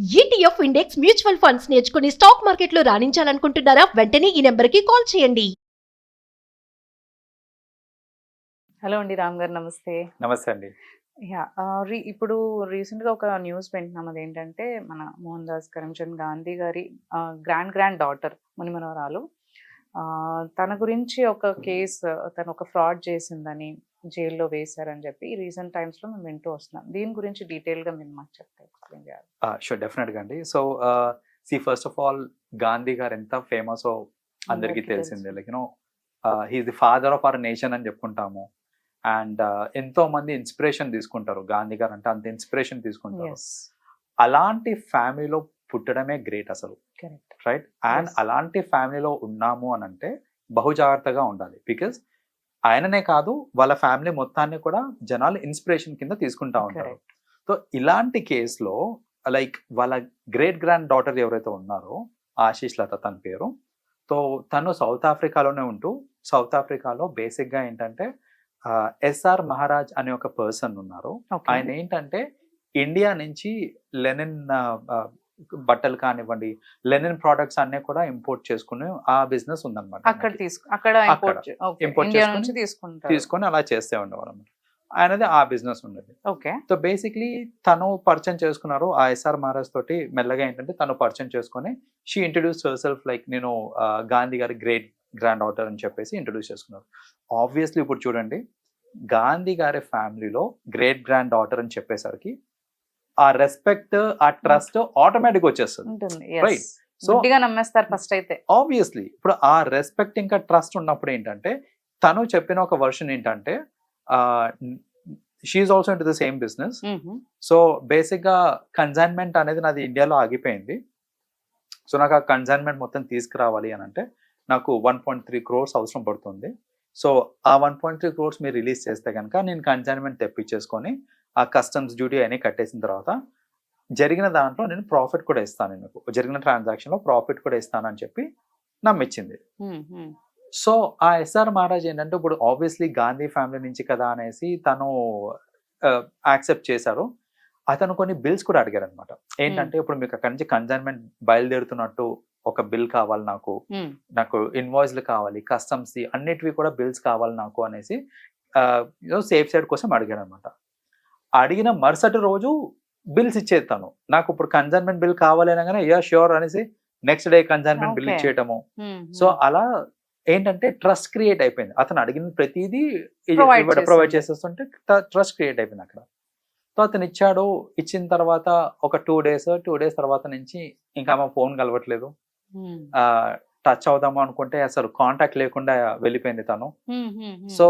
ETF index mutual funds నేర్చుకుని stock మార్కెట్లో రాణించాలనుకుంటున్నారా? వెంటనే ఈ నెంబర్కి కాల్ చేయండి. హలో అండి, రామ్ గారు నమస్తే. నమస్తే అండి. ఇప్పుడు రీసెంట్గా ఒక న్యూస్ వింటున్నాం. అదేంటంటే మన మోహన్ దాస్ కరమ్చంద్ గాంధీ గారి గ్రాండ్ డాటర్ మునిమనవరాలు, తన గురించి ఒక కేసు, తను ఒక ఫ్రాడ్ చేసిందని జైల్లో వేశారని చెప్పి రీసెంట్ టైమ్స్లో మేము వింటూ వస్తున్నాం. దీని గురించి డీటెయిల్గా మీరు మాకు చెప్తే ఎక్స్ప్లెయిన్ చేయాలి. షూర్, డెఫినెట్గా అండి. So first of all Gandhi garu ఎంత ఫేమస్ అందరికీ తెలిసిందే. Like he's the father of our nation అని చెప్పుకుంటాము. అండ్ ఎంతో మంది ఇన్స్పిరేషన్ తీసుకుంటారు. గాంధీ గారు అంటే అంత ఇన్స్పిరేషన్ తీసుకుంటారు. అలాంటి ఫ్యామిలీలో పుట్టడమే గ్రేట్ అసలు, రైట్? అండ్ అలాంటి ఫ్యామిలీలో ఉన్నాము అని అంటే బహు జాగ్రత్తగా ఉండాలి. బికాస్ ఆయననే కాదు, వాళ్ళ ఫ్యామిలీ మొత్తాన్ని కూడా జనాలు ఇన్స్పిరేషన్ కింద తీసుకుంటా ఉంటారు. సో ఇలాంటి కేసులో లైక్ వాళ్ళ గ్రేట్ గ్రాండ్ డాటర్ ఎవరైతే ఉన్నారో, ఆశీష్ లత తన పేరు. సో తను సౌత్ ఆఫ్రికాలోనే ఉంటూ, సౌత్ ఆఫ్రికాలో బేసిక్గా ఏంటంటే ఎస్ఆర్ మహారాజ్ అనే ఒక పర్సన్ ఉన్నారు. ఆయన ఏంటంటే ఇండియా నుంచి లెనిన్ బట్టలు కానివ్వండి, లెనిన్ ప్రోడక్ట్స్ అన్ని కూడా ఇంపోర్ట్ చేసుకుని ఆ బిజినెస్ ఉందన్నమాట. ఇంపోర్ట్ తీసుకొని అలా చేస్తే ఉండేవారు అన్నమాట. ఆయనది ఆ బిజినెస్ ఉండేది. సో బేసిక్లీ తను పరిచయం చేసుకున్నారు ఆ ఎస్ఆర్ మహారాజ్ తోటి. మెల్లగా ఏంటంటే తను పరిచయం చేసుకొని she introduce her self like నేను గాంధీ గారి గ్రేట్ గ్రాండ్ డాటర్ అని చెప్పేసి ఇంట్రడ్యూస్ చేసుకున్నారు. ఆబ్వియస్లీ ఇప్పుడు చూడండి, గాంధీ గారి ఫ్యామిలీలో గ్రేట్ గ్రాండ్ డాటర్ అని చెప్పేసరికి ఆ రెస్పెక్ట్, ఆ ట్రస్ట్ ఆటోమేటిక్ వచ్చేస్తుంది, రైట్? సో నమ్మేస్తారు ఫస్ట్ అయితే. ఆబ్వియస్లీ ఇప్పుడు ఆ రెస్పెక్ట్ ఇంకా ట్రస్ట్ ఉన్నప్పుడు ఏంటంటే తను చెప్పిన ఒక వర్షన్ ఏంటంటే she's also into the same business. So basic గా కన్సైన్మెంట్ అనేది నాది ఇండియాలో ఆగిపోయింది. సో నాకు ఆ కన్సైన్మెంట్ మొత్తం తీసుకురావాలి అని అంటే నాకు 1.3 crores అవసరం పడుతుంది. సో ఆ 1.3 crores మీరు రిలీజ్ చేస్తే కనుక నేను కన్సైన్మెంట్ తెప్పించేసుకొని ఆ కస్టమ్స్ డ్యూటీ అన్ని కట్టేసిన తర్వాత జరిగిన దాంట్లో నేను ప్రాఫిట్ కూడా ఇస్తాను, మీకు జరిగిన ట్రాన్సాక్షన్లో ప్రాఫిట్ కూడా ఇస్తానని చెప్పి నమ్మించింది. సో ఆ ఎస్ఆర్ మహారాజ్ ఏంటంటే ఇప్పుడు ఆబ్వియస్లీ గాంధీ ఫ్యామిలీ నుంచి కదా అనేసి తను యాక్సెప్ట్ చేశారు. అతను కొన్ని బిల్స్ కూడా అడిగారు అనమాట. ఏంటంటే ఇప్పుడు మీకు అక్కడి నుంచి కన్సైన్మెంట్ బయలుదేరుతున్నట్టు ఒక బిల్ కావాలి, నాకు ఇన్వాయిస్లు కావాలి, కస్టమ్స్ అన్నిటివి కూడా బిల్స్ కావాలి నాకు అనేసి సేఫ్ సైడ్ కోసం అడిగాడు అనమాట. అడిగిన మరుసటి రోజు బిల్స్ ఇచ్చేది తను. నాకు ఇప్పుడు కన్సైన్మెంట్ బిల్ కావాలి అనగానే యా ష్యూర్ అనేసి నెక్స్ట్ డే కన్సైన్మెంట్ బిల్ ఇచ్చేయటము. సో అలా ఏంటంటే ట్రస్ట్ క్రియేట్ అయిపోయింది. అతను అడిగిన ప్రతిదీ ప్రొవైడ్ చేసేస్తుంటే ట్రస్ట్ క్రియేట్ అయిపోయింది అక్కడ. సో అతను ఇచ్చాడు. ఇచ్చిన తర్వాత ఒక 2 days తర్వాత నుంచి ఇంకా ఆమె ఫోన్ కలవట్లేదు. టచ్ అవుదాము అనుకుంటే అసలు కాంటాక్ట్ లేకుండా వెళ్ళిపోయింది తను. సో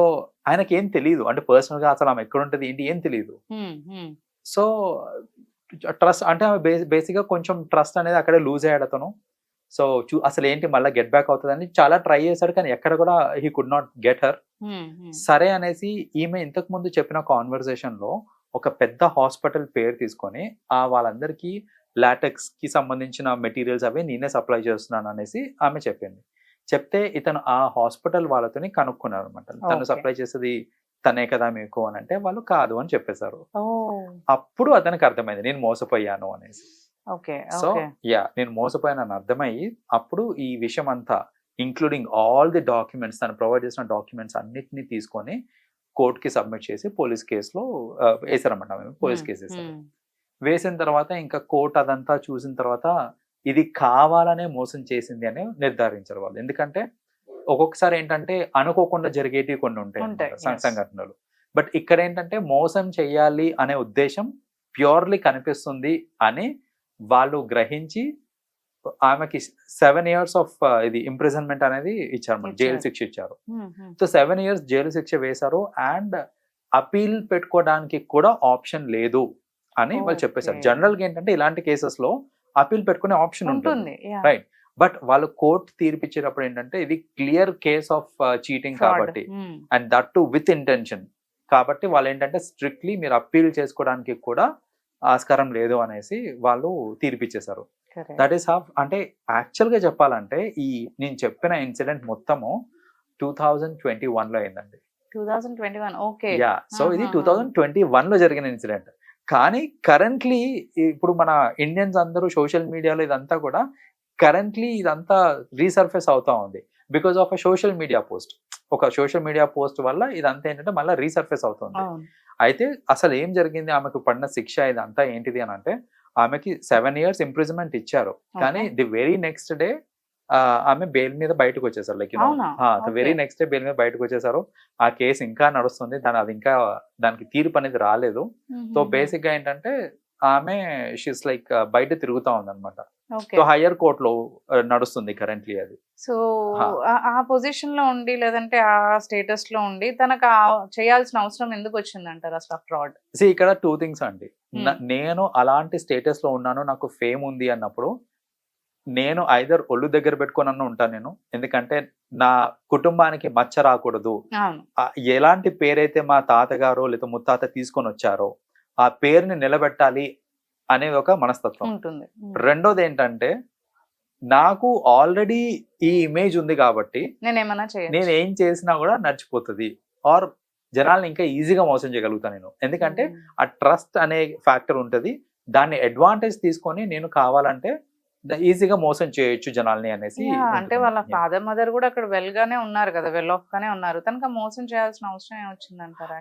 ఆయనకి ఏం తెలియదు, అంటే పర్సనల్ గా అసలు ఆమె ఎక్కడ ఉంటుంది ఏంటి ఏం తెలియదు. సో ట్రస్ట్ అంటే బేసిక్ గా కొంచెం ట్రస్ట్ అనేది అక్కడే లూజ్ అయ్యాడు అతను. సో అసలు ఏంటి మళ్ళీ గెట్ బ్యాక్ అవుతుందని చాలా ట్రై చేశాడు, కానీ ఎక్కడ కూడా he could not get her. సరే అనేసి ఈమె ఇంతకు ముందు చెప్పిన కాన్వర్సేషన్ లో ఒక పెద్ద హాస్పిటల్ పేరు తీసుకొని వాళ్ళందరికీ లాటెక్స్ కి సంబంధించిన మెటీరియల్స్ అవి నేనే సప్లై చేస్తున్నాను అనేసి ఆమె చెప్పింది. చెప్తే ఇతను ఆ హాస్పిటల్ వాళ్ళతోని కనుక్కున్నారు అనమాట. తను సప్లై చేసేది తనే కదా మీకు అని అంటే వాళ్ళు కాదు అని చెప్పేశారు. అప్పుడు అతనికి అర్థమైంది నేను మోసపోయాను అనేసి. సో నేను మోసపోయానని అర్థమయ్యి అప్పుడు ఈ విషయం అంతా ఇంక్లూడింగ్ ఆల్ ది డాక్యుమెంట్స్, తను ప్రొవైడ్ చేసిన డాక్యుమెంట్స్ అన్నిటిని తీసుకొని కోర్టుకి సబ్మిట్ చేసి పోలీస్ కేసులో వేసారన్నమాట. మేము పోలీస్ కేసు వేసారు. వేసిన తర్వాత ఇంకా కోర్టు అదంతా చూసిన తర్వాత ఇది కావాలనే మోసం చేసింది అని నిర్ధారించారు వాళ్ళు. ఎందుకంటే ఒక్కొక్కసారి ఏంటంటే అనుకోకుండా జరిగేటివి కొన్ని ఉంటాయి సంఘటనలు. బట్ ఇక్కడ ఏంటంటే మోసం చెయ్యాలి అనే ఉద్దేశం ప్యూర్లీ కనిపిస్తుంది అని వాళ్ళు గ్రహించి ఆమెకి 7 years ఆఫ్ ఇది ఇంప్రిజన్మెంట్ అనేది ఇచ్చారు, జైలు శిక్ష ఇచ్చారు. సో 7 years జైలు శిక్ష వేశారు. అండ్ అపీల్ పెట్టుకోవడానికి కూడా ఆప్షన్ లేదు అని వాళ్ళు చెప్పేశారు. జనరల్ గా ఏంటంటే ఇలాంటి కేసెస్ లో అపీల్ పెట్టుకునే ఆప్షన్ ఉంటుంది, రైట్? బట్ వాళ్ళు కోర్టు తీర్పిచ్చేటప్పుడు ఏంటంటే ఇది క్లియర్ కేస్ ఆఫ్ చీటింగ్ కాబట్టి, and that to with intention కాబట్టి వాళ్ళు ఏంటంటే స్ట్రిక్ట్లీ మీరు అపీల్ చేసుకోవడానికి కూడా ఆస్కారం లేదు అనేసి వాళ్ళు తీర్పిచ్చేశారు. That is half. అంటే యాక్చువల్ గా చెప్పాలంటే ఈ నేను చెప్పిన ఇన్సిడెంట్ మొత్తము 2021 లో అయిందండి. 2021. యా, సో ఇది 2021 లో జరిగిన ఇన్సిడెంట్. కానీ కరెంట్లీ ఇప్పుడు మన ఇండియన్స్ అందరూ సోషల్ మీడియాలో ఇదంతా కూడా కరెంట్లీ ఇదంతా రీసర్ఫేస్ అవుతా ఉంది because of a social media post. ఒక సోషల్ మీడియా పోస్ట్ వల్ల ఇదంతా ఏంటంటే మళ్ళీ రీసర్ఫేస్ అవుతుంది. అవును. అయితే అసలు ఏం జరిగింది, ఆమెకు పడిన శిక్ష ఇదంతా ఏంటిది అని అంటే ఆమెకి 7 years ఇంప్రిజన్మెంట్ ఇచ్చారు. కానీ ది వెరీ నెక్స్ట్ డే ఆమె బెయిల్ మీద బయటకు వచ్చేసారు. లైక్ అవునా? Very Okay. Next day bail మీద బయటకు వచ్చేసారు. ఆ కేసు ఇంకా నడుస్తుంది, అది ఇంకా దానికి తీర్పు అనేది రాలేదు. సో బేసిక్ గా ఏంటంటే ఆమె షీస్ లైక్ బయట తిరుగుతా ఉందన్నమాట. ఓకే. సో హయ్యర్ కోర్ట్ లో నడుస్తుంది కరెంట్లీ అది. సో హా. ఆ పొజిషన్ లో ఉండి లేదంటే ఆ స్టేటస్ లో ఉండి తనకు చేయాల్సిన అవసరం ఎందుకు వచ్చిందంటారు అసలు ఫ్రాడ్? ఇక్కడ 2 things అండి. నేను అలాంటి స్టేటస్ లో ఉన్నాను, నాకు ఫేమ్ ఉంది అన్నప్పుడు నేను ఐదర్ ఒళ్ళు దగ్గర పెట్టుకొని ఉంటాను నేను. ఎందుకంటే నా కుటుంబానికి మచ్చ రాకూడదు. అవును. ఎలాంటి పేరైతే మా తాతగారు లేదా ముత్తాత తీసుకొని వచ్చారో ఆ పేరుని నిలబెట్టాలి అనేది ఒక మనస్తత్వం. ఉంటుంది. రెండోది ఏంటంటే నాకు ఆల్రెడీ ఈ ఇమేజ్ ఉంది కాబట్టి నేనేమన్నా చేయొచ్చు. నేను ఏం చేసినా కూడా నడిచిపోతుంది, ఆర్ జనాల్ని ఇంకా ఈజీగా మోసం చేయగలుగుతాను నేను. ఎందుకంటే ఆ ట్రస్ట్ అనే ఫ్యాక్టర్ ఉంటుంది, దాన్ని అడ్వాంటేజ్ తీసుకొని నేను కావాలంటే ఈజీగా మోసం చేయొచ్చు జనాల్ని అనేసి. అంటే వాళ్ళ ఫాదర్ మదర్ కూడా అక్కడ వెల్ గానే ఉన్నారు కదా, వెల్ ఆఫ్ గానే ఉన్నారు. తనకు మోసం చేయాల్సిన అవసరం ఏమొచ్చిందంటారా?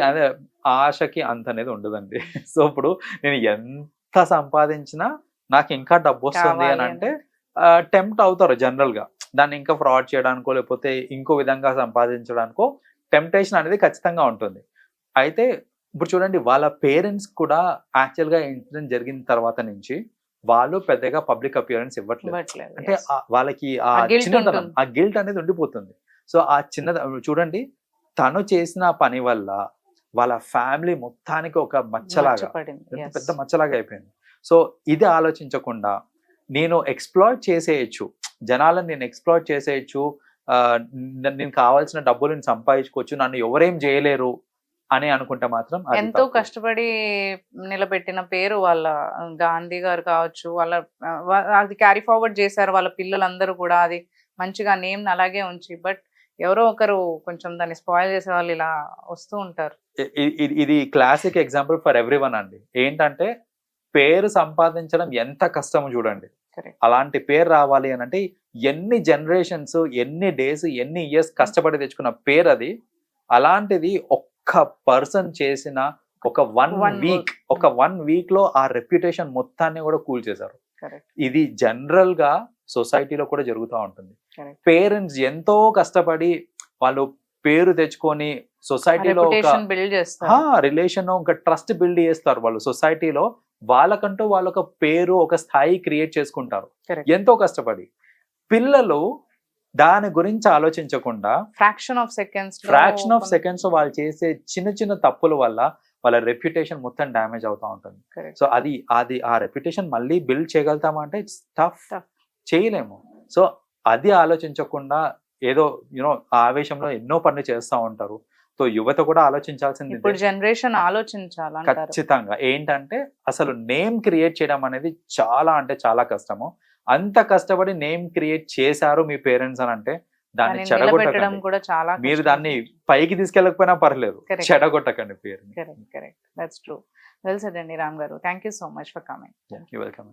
అదే ఆశకి అంత అనేది ఉండదండి. సో ఇప్పుడు నేను ఎంత సంపాదించినా నాకు ఇంకా డబ్బు వస్తుంది అని అంటే టెంప్ట్ అవుతారు జనరల్ గా. దాన్ని ఇంకా ఫ్రాడ్ చేయడానికో లేకపోతే ఇంకో విధంగా సంపాదించడానికో టెంప్టేషన్ అనేది ఖచ్చితంగా ఉంటుంది. అయితే ఇప్పుడు చూడండి, వాళ్ళ పేరెంట్స్ కూడా యాక్చువల్ గా ఇన్సిడెంట్ జరిగిన తర్వాత నుంచి వాళ్ళు పెద్దగా పబ్లిక్ అపియరెన్స్ ఇవ్వట్లేదు. అంటే వాళ్ళకి ఆ చిన్నదనం, ఆ గిల్ట్ అనేది ఉండిపోతుంది. సో ఆ చూడండి, తను చేసిన పని వల్ల వాళ్ళ ఫ్యామిలీ మొత్తానికి ఒక మచ్చలాగా, పెద్ద మచ్చలాగా అయిపోయింది. సో ఇది ఆలోచించకుండా నేను ఎక్స్ప్లాయిట్ చేసేయచ్చు జనాలను, నేను ఎక్స్ప్లాయిట్ చేసేయచ్చు, నేను కావాల్సిన డబ్బులు నేను సంపాదించుకోవచ్చు, నన్ను ఎవరేం చేయలేరు అని అనుకుంటే మాత్రం ఎంతో కష్టపడి నిలబెట్టిన పేరు వాళ్ళ గాంధీ గారు కావచ్చు, వాళ్ళ అది క్యారీ ఫార్వర్డ్ చేశారు వాళ్ళ పిల్లలందరూ కూడా. అది మంచిగా నేమ్ అలాగే ఉంచి, బట్ ఎవరో ఒకరు కొంచెం దాన్ని స్పాయిల్ చేసే వాళ్ళు ఇలా వస్తూ ఉంటారు. ఇది క్లాసిక్ ఎగ్జాంపుల్ ఫర్ ఎవ్రీవన్ అండి. ఏంటంటే పేరు సంపాదించడం ఎంత కష్టమో చూడండి. అలాంటి పేరు రావాలి అని అంటే ఎన్ని జనరేషన్స్, ఎన్ని డేస్, ఎన్ని ఇయర్స్ కష్టపడి తెచ్చుకున్న పేరు అది. అలాంటిది ఒక్క పర్సన్ చేసిన ఒక వన్ వీక్ లో ఆ రెప్యుటేషన్ మొత్తాన్ని కూడా కూల్ చేశారు. ఇది జనరల్ గా సొసైటీలో కూడా జరుగుతూ ఉంటుంది. పేరెంట్స్ ఎంతో కష్టపడి వాళ్ళు పేరు తెచ్చుకొని సొసైటీలో రిలేషన్, ఒక ట్రస్ట్ బిల్డ్ చేస్తారు వాళ్ళు సొసైటీలో. వాళ్ళకంటూ వాళ్ళొక పేరు, ఒక స్థాయి క్రియేట్ చేసుకుంటారు ఎంతో కష్టపడి. పిల్లలు దాని గురించి ఆలోచించకుండా ఫ్రాక్షన్ ఆఫ్ సెకండ్స్ వాళ్ళు చేసే చిన్న చిన్న తప్పుల వల్ల వాళ్ళ రెప్యుటేషన్ మొత్తం డ్యామేజ్ అవుతా ఉంటుంది. సో అది ఆ రెప్యుటేషన్ మళ్ళీ బిల్డ్ చేయగలుగుతామంటే ఇట్స్ టఫ్, చేయలేము. సో అది ఆలోచించకుండా ఏదో ఆవేశంలో ఎన్నో పనులు చేస్తూ ఉంటారు. సో యువత కూడా ఆలోచించాల్సింది, ఇప్పుడు జనరేషన్ ఆలోచించాలి ఖచ్చితంగా. ఏంటంటే అసలు నేమ్ క్రియేట్ చేయడం అనేది చాలా అంటే చాలా కష్టము. అంత కష్టపడి నేమ్ క్రియేట్ చేశారు మీ పేరెంట్స్ అని అంటే దాన్ని చెడగొట్టడం కూడా చాలా. మీరు దాన్ని పైకి తీసుకెళ్ళకపోయినా పర్లేదు, చెడగొట్టకండి పేరుని. Correct. That's true. Well said అండి రామ్ గారు. Thank you so much for coming. You welcome.